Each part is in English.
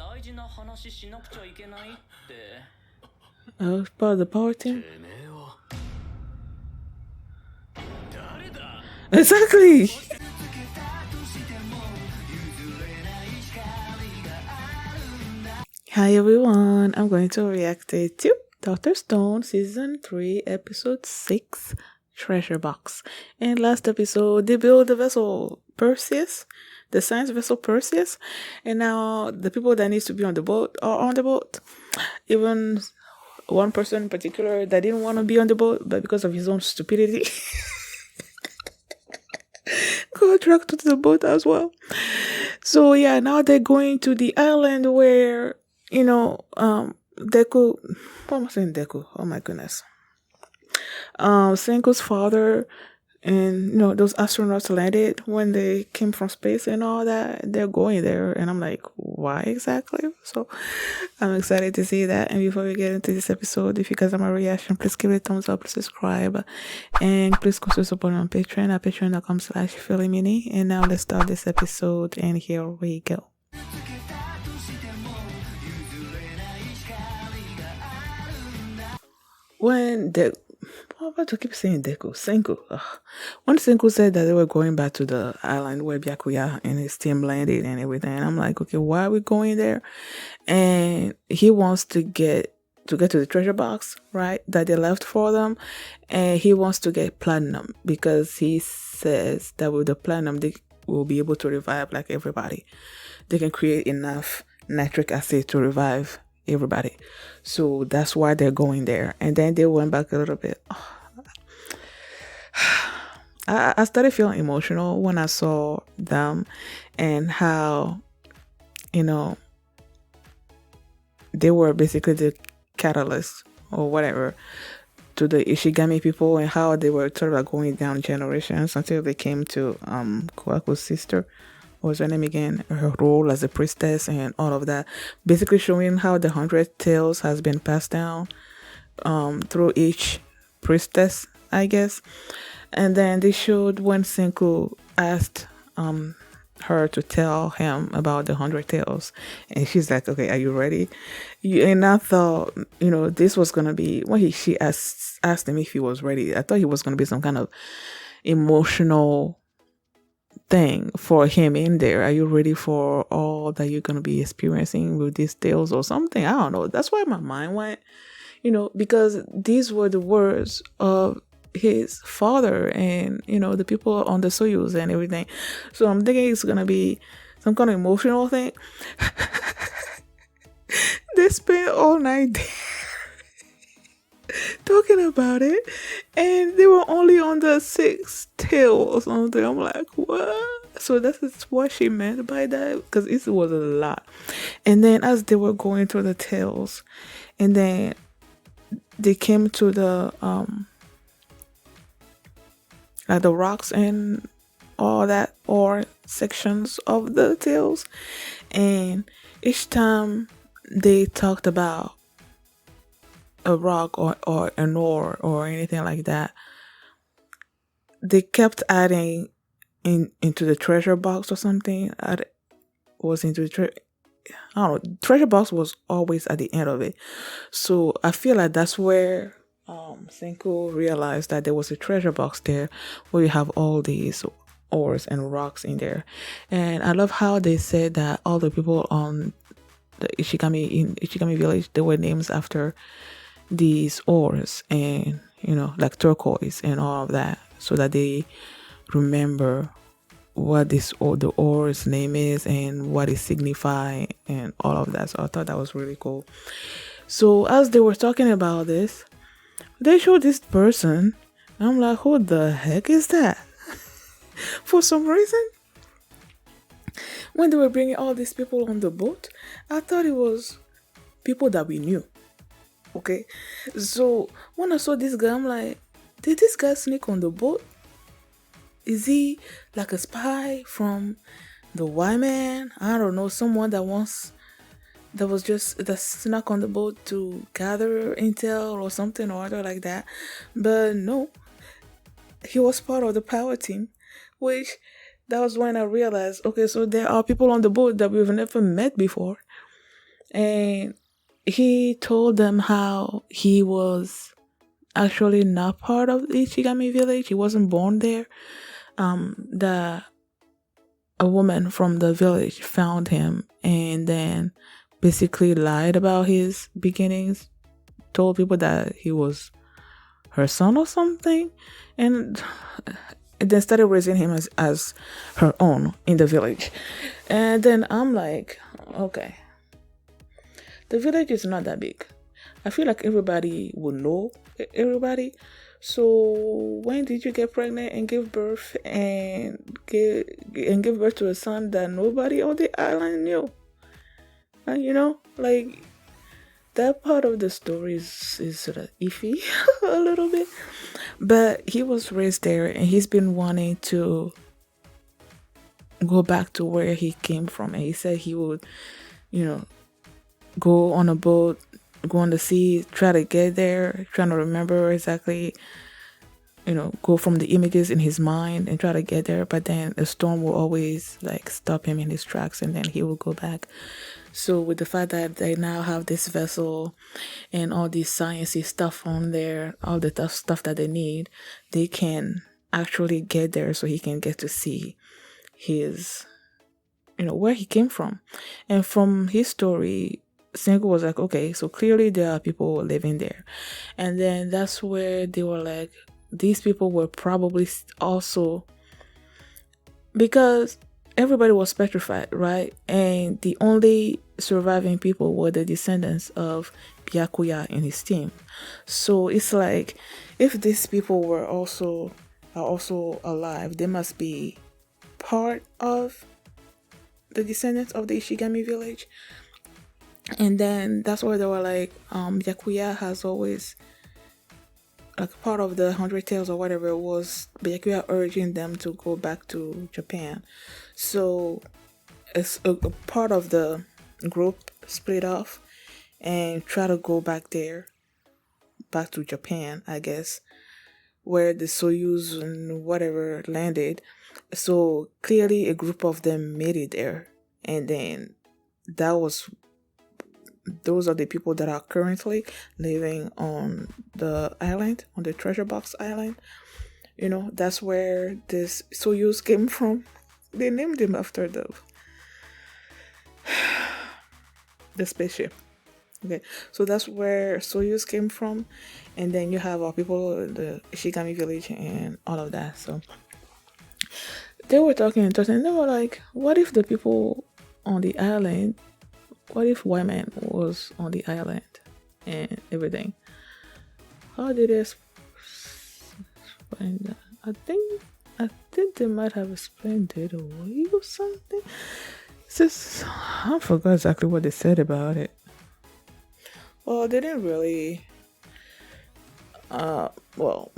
Oh, it's part of the power team? Exactly! Hi everyone, I'm going to react to Dr. Stone Season 3 Episode 6 Treasure Box. And last episode, they built the vessel Perseus, the science vessel Perseus, and now the people that needs to be on the boat are on the boat. Even one person in particular that didn't want to be on the boat, but because of his own stupidity, got dragged to the boat as well. So yeah, now they're going to the island where, Deku, what am I saying, Deku? Oh my goodness. Sengo's father and, those astronauts landed when they came from space and all that. They're going there. And I'm like, why exactly? So I'm excited to see that. And before we get into this episode, if you guys have my reaction, please give it a thumbs up, please subscribe, and please consider supporting on Patreon at patreon.com/philly And now let's start this episode, and here we go. When I'm about to keep saying Senku. When Senku said that they were going back to the island where Byakuya and his team landed and everything, and I'm like, okay, why are we going there? And he wants to get to the treasure box, right, that they left for them, and he wants to get platinum because he says that with the platinum they will be able to revive like everybody. They can create enough nitric acid to revive everybody. So that's why they're going there. And then they went back a little bit. I started feeling emotional when I saw them and how, they were basically the catalyst or whatever to the Ishigami people, and how they were sort of going down generations until they came to Koaku's sister. What was her name again? Her role as a priestess and all of that. Basically showing how the 100 Tales has been passed down through each priestess, I guess. And then they showed when Senku asked her to tell him about the 100 Tales. And she's like, okay, are you ready? And I thought, this was going to be, when she asked him if he was ready, I thought he was going to be some kind of emotional thing for him in there. Are you ready for all that you're going to be experiencing with these tales or something? I don't know. That's why my mind went, because these were the words of his father and, the people on the Soyuz and everything. So I'm thinking it's going to be some kind of emotional thing. They spent all night there talking about it, and they were only on the 6th tale or something. I'm like, what? So that's what she meant by that, because it was a lot. And then as they were going through the tales, and then they came to the like the rocks and all that, or sections of the tales, and each time they talked about a rock or an ore or anything like that, they kept adding into the treasure box or something. Treasure box was always at the end of it. So I feel like that's where Senku realized that there was a treasure box there where you have all these ores and rocks in there. And I love how they said that all the people on the Ishigami village, they were names after these ores, and like turquoise and all of that, so that they remember what the ore's name is and what it signifies and all of that. So I thought that was really cool. So as they were talking about this, they showed this person. I'm like, who the heck is that? For some reason, when they were bringing all these people on the boat, I thought it was people that we knew. Okay, so when I saw this guy, I'm like, did this guy sneak on the boat? Is he like a spy from the Y-Man? I don't know, someone that snuck on the boat to gather intel or something or other like that. But no, he was part of the power team, that was when I realized, okay, so there are people on the boat that we've never met before. And he told them how he was actually not part of the Ichigami village. He wasn't born there. The A woman from the village found him and then basically lied about his beginnings, told people that he was her son or something, and then started raising him as her own in the village. And then I'm like, okay, the village is not that big. I feel like everybody would know everybody. So when did you get pregnant and give birth and give birth to a son that nobody on the island knew? And like that part of the story is sort of iffy a little bit. But he was raised there and he's been wanting to go back to where he came from. And he said he would, you know, go on a boat, go on the sea, try to get there, trying to remember exactly, go from the images in his mind and try to get there. But then a storm will always like stop him in his tracks and then he will go back. So with the fact that they now have this vessel and all this sciencey stuff on there, all the tough stuff that they need, they can actually get there so he can get to see his, where he came from. And from his story, Senku was like, okay, so clearly there are people living there. And then that's where they were like, these people were probably also, because everybody was petrified, right? And the only surviving people were the descendants of Byakuya and his team. So it's like, if these people are also alive, they must be part of the descendants of the Ishigami village. And then that's where they were like, Byakuya has always, like, part of the 100 Tales or whatever it was, Byakuya urging them to go back to Japan. So it's a part of the group split off and try to go back there, back to Japan, I guess, where the Soyuz and whatever landed. So clearly a group of them made it there. And then those are the people that are currently living on the island, on the Treasure Box Island. That's where this Soyuz came from. They named him after the spaceship. Okay, so that's where Soyuz came from. And then you have our people in the Ishigami village and all of that. So they were talking and talking, and they were like, what if the people on the island, what if White Man was on the island and everything? How did they explain that? I think they might have explained it away or something. I forgot exactly what they said about it. Well, they didn't really. Well,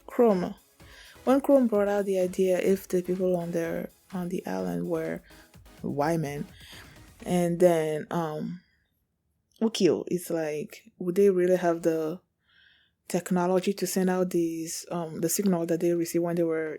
Chrome. When Chrome brought out the idea, if the people on the island were white men, and then Ukio is like, would they really have the technology to send out these the signal that they received when they were,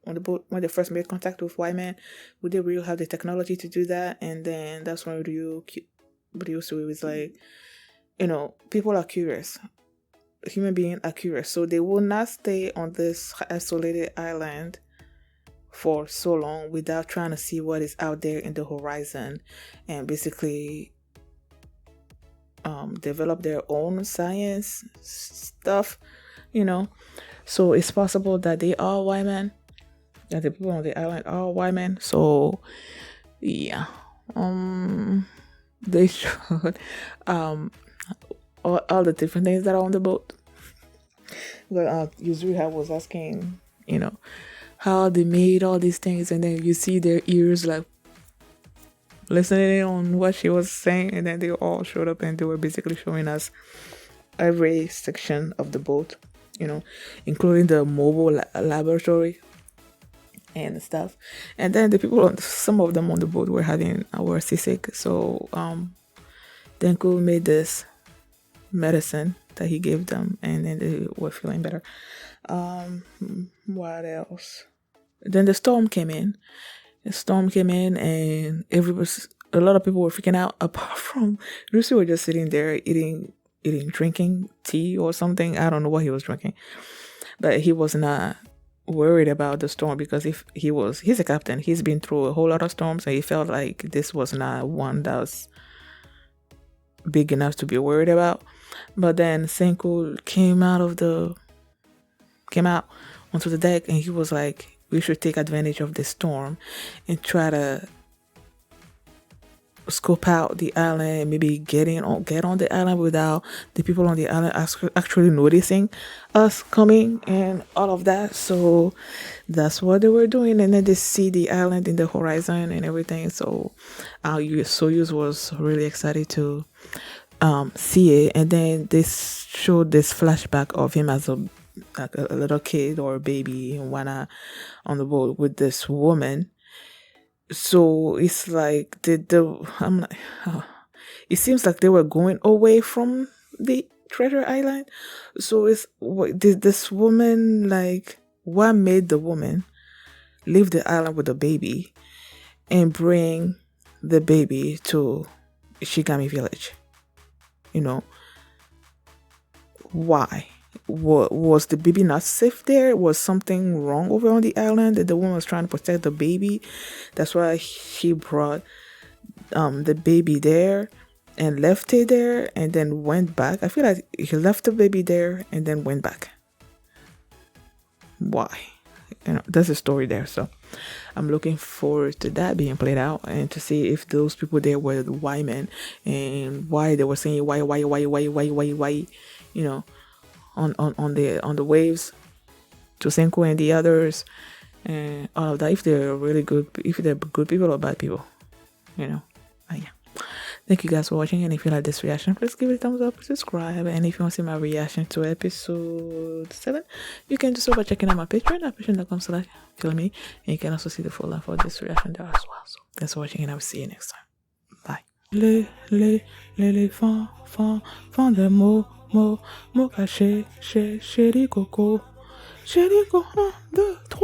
on the boat, when they first made contact with white men? Would they really have the technology to do that? And then that's when Ryusui was like, people are curious. Human beings are curious, so they will not stay on this isolated island for so long without trying to see what is out there in the horizon and basically develop their own science stuff, So it's possible that they are white men, that the people on the island are white men. So yeah, they should all the different things that are on the boat. But Yuzuriha was asking, how they made all these things, and then you see their ears like listening on what she was saying, and then they all showed up and they were basically showing us every section of the boat, including the mobile laboratory and stuff. And then the people some of them on the boat were seasick, so Denku made this medicine that he gave them, and then they were feeling better. What else? Then the storm came in. The storm came in, and a lot of people were freaking out. Apart from Lucy, was just sitting there drinking tea or something. I don't know what he was drinking, but he was not worried about the storm because if he's a captain. He's been through a whole lot of storms, and he felt like this was not one that was big enough to be worried about. But then Senku came out onto the deck, and he was like, we should take advantage of this storm and try to scope out the island, maybe get on the island without the people on the island actually noticing us coming and all of that. So that's what they were doing, and then they see the island in the horizon and everything. So Soyuz was really excited to see it, and then this showed this flashback of him as a little kid or a baby and whatnot on the boat with this woman. So it's like I'm like, it seems like they were going away from the treasure island. So did this woman, like, what made the woman leave the island with the baby and bring the baby to Ishigami village? Why? Was the baby not safe there? Was something wrong over on the island that the woman was trying to protect the baby? That's why she brought the baby there and left it there and then went back. I feel like he left the baby there and then went back. Why? There's a story there. So I'm looking forward to that being played out and to see if those people there were the Y men and why they were saying why, on the waves to Senku and the others and all of that. If they're good people or bad people, yeah. Thank you guys for watching, and if you like this reaction, please give it a thumbs up, subscribe, and if you want to see my reaction to episode 7, you can do so by checking out my Patreon at patreon.com/killme, and you can also see the full length for this reaction there as well. So thanks for watching, and I will see you next time. Bye. L'éléphant, fond de mots cachés, chéri coco, 1, 2, 3.